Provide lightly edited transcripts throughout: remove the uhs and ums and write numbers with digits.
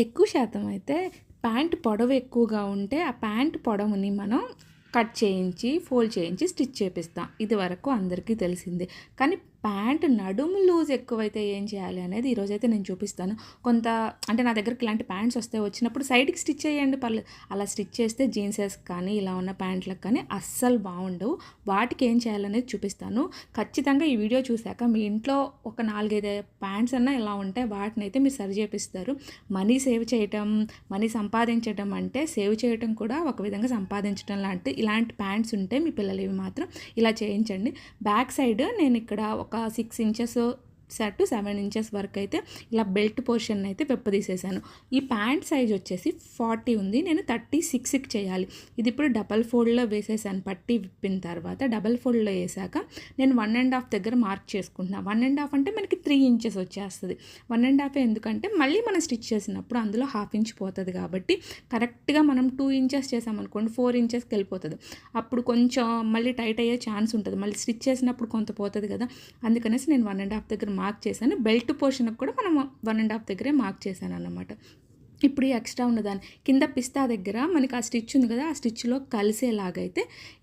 ఎక్కువ శాతం అయితే ప్యాంట్ పొడవు ఎక్కువగా ఉంటే ఆ ప్యాంట్ పొడవుని మనం కట్ చేయించి ఫోల్డ్ చేయించి స్టిచ్ చేపిస్తాం. ఇది వరకు అందరికీ తెలిసిందే. కానీ ప్యాంట్ నడుము లూజ్ ఎక్కువైతే ఏం చేయాలి అనేది ఈరోజైతే నేను చూపిస్తాను. కొంత అంటే నా దగ్గరికి ఇలాంటి ప్యాంట్స్ వచ్చినప్పుడు సైడ్కి స్టిచ్ చేయండి పర్లేదు. అలా స్టిచ్ చేస్తే జీన్సెస్ కానీ ఇలా ఉన్న ప్యాంట్లకు కానీ అస్సలు బాగుండవు. వాటికి ఏం చేయాలనేది చూపిస్తాను. ఖచ్చితంగా ఈ వీడియో చూశాక మీ ఇంట్లో ఒక 4, 5 ప్యాంట్స్ అన్నా ఇలా ఉంటే వాటిని అయితే మీరు సరి చేపిస్తారు. మనీ సేవ్ చేయటం, మనీ సంపాదించడం అంటే సేవ్ చేయటం కూడా ఒక విధంగా సంపాదించడం ఇలాంటి ప్యాంట్స్ ఉంటే మీ పిల్లలవి మాత్రం ఇలా చేయించండి. బ్యాక్ సైడ్ నేను ఇక్కడ ఒక 6 ఇంచెస్ టు 7 ఇంచెస్ వరకు అయితే ఇలా బెల్ట్ పోర్షన్ అయితే వెప్పదీసేసాను. ఈ ప్యాంట్ సైజ్ వచ్చేసి 40 ఉంది. నేను 36కి చేయాలి. ఇది ఇప్పుడు డబల్ ఫోల్డ్లో వేసేసాను. పట్టి విప్పిన తర్వాత డబల్ ఫోల్డ్లో వేసాక నేను 1.5 దగ్గర మార్క్ చేసుకుంటున్నాను. 1.5 అంటే మనకి 3 ఇంచెస్ వచ్చేస్తుంది. 1.5 ఎందుకంటే మళ్ళీ మనం స్టిచ్ చేసినప్పుడు అందులో 1/2 ఇంచ్ పోతుంది కాబట్టి కరెక్ట్గా మనం 2 ఇంచెస్ చేసామనుకోండి 4 ఇంచెస్కి వెళ్ళిపోతుంది. అప్పుడు కొంచెం మళ్ళీ టైట్ అయ్యే ఛాన్స్ ఉంటుంది. మళ్ళీ స్టిచ్ చేసినప్పుడు కొంత పోతుంది కదా, అందుకనేసి నేను 1.5 దగ్గర మార్క్ చేశాను. బెల్ట్ పోర్షన్కి కూడా మనం 1.5 దగ్గరే మార్క్ చేశాను అన్నమాట. ఇప్పుడు ఈ ఎక్స్ట్రా ఉన్నదాన్ని కింద పిస్తా దగ్గర మనకి ఆ స్టిచ్ ఉంది కదా, ఆ స్టిచ్లో కలిసేలాగైతే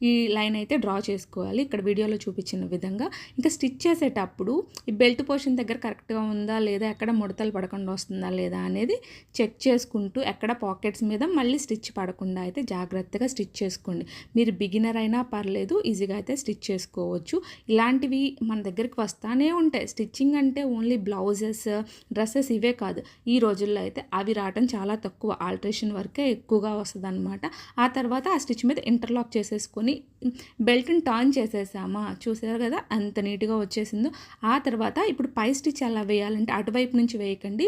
ఈ లైన్ అయితే డ్రా చేసుకోవాలి. ఇక్కడ వీడియోలో చూపించిన విధంగా. ఇంకా స్టిచ్ చేసేటప్పుడు ఈ బెల్ట్ పోర్షన్ దగ్గర కరెక్ట్గా ఉందా లేదా, ఎక్కడ ముడతలు పడకుండా వస్తుందా లేదా అనేది చెక్ చేసుకుంటూ ఎక్కడ పాకెట్స్ మీద మళ్ళీ స్టిచ్ పడకుండా అయితే జాగ్రత్తగా స్టిచ్ చేసుకోండి. మీరు బిగినర్ అయినా పర్లేదు, ఈజీగా అయితే స్టిచ్ చేసుకోవచ్చు. ఇలాంటివి మన దగ్గరికి వస్తానే ఉంటాయి. స్టిచ్చింగ్ అంటే ఓన్లీ బ్లౌజెస్, డ్రెస్సెస్ ఇవే కాదు. ఈ రోజుల్లో అయితే అవి రావటం చాలా తక్కువ. ఆల్ట్రేషన్ వర్కే ఎక్కువగా వస్తుంది అనమాట. ఆ తర్వాత ఆ స్టిచ్ మీద ఇంటర్లాక్ చేసేసుకొని బెల్ట్ని టర్న్ చేసేసామా, చూసారు కదా అంత నీట్గా వచ్చేసిందో. ఆ తర్వాత ఇప్పుడు పై స్టిచ్ ఎలా వేయాలంటే అటువైపు నుంచి వేయకండి.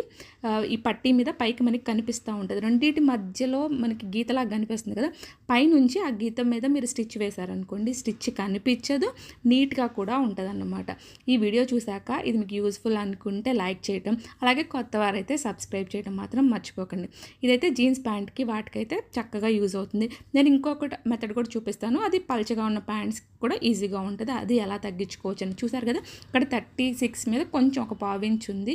ఈ పట్టీ మీద పైకి మనకి కనిపిస్తూ ఉంటుంది. రెండింటి మధ్యలో మనకి గీతలాగా కనిపిస్తుంది కదా, పైనుంచి ఆ గీత మీద మీరు స్టిచ్ వేశారనుకోండి స్టిచ్ కనిపించదు, నీట్గా కూడా ఉంటుంది అన్నమాట. ఈ వీడియో చూశాక ఇది మీకు యూస్ఫుల్ అనుకుంటే లైక్ చేయటం, అలాగే కొత్త వారైతే సబ్స్క్రైబ్ చేయడం మాత్రం మర్చిపోకండి. ఇదైతే జీన్స్ ప్యాంట్కి వాటికైతే చక్కగా యూజ్ అవుతుంది. నేను ఇంకొకటి మెథడ్ కూడా చూపిస్తాను. అది పల్చగా ఉన్న ప్యాంట్స్ కూడా ఈజీగా ఉంటుంది. అది ఎలా తగ్గించుకోవచ్చు అని చూసారు కదా. ఇక్కడ 36 మీద కొంచెం ఒక 1/4 ఇంచ్ ఉంది.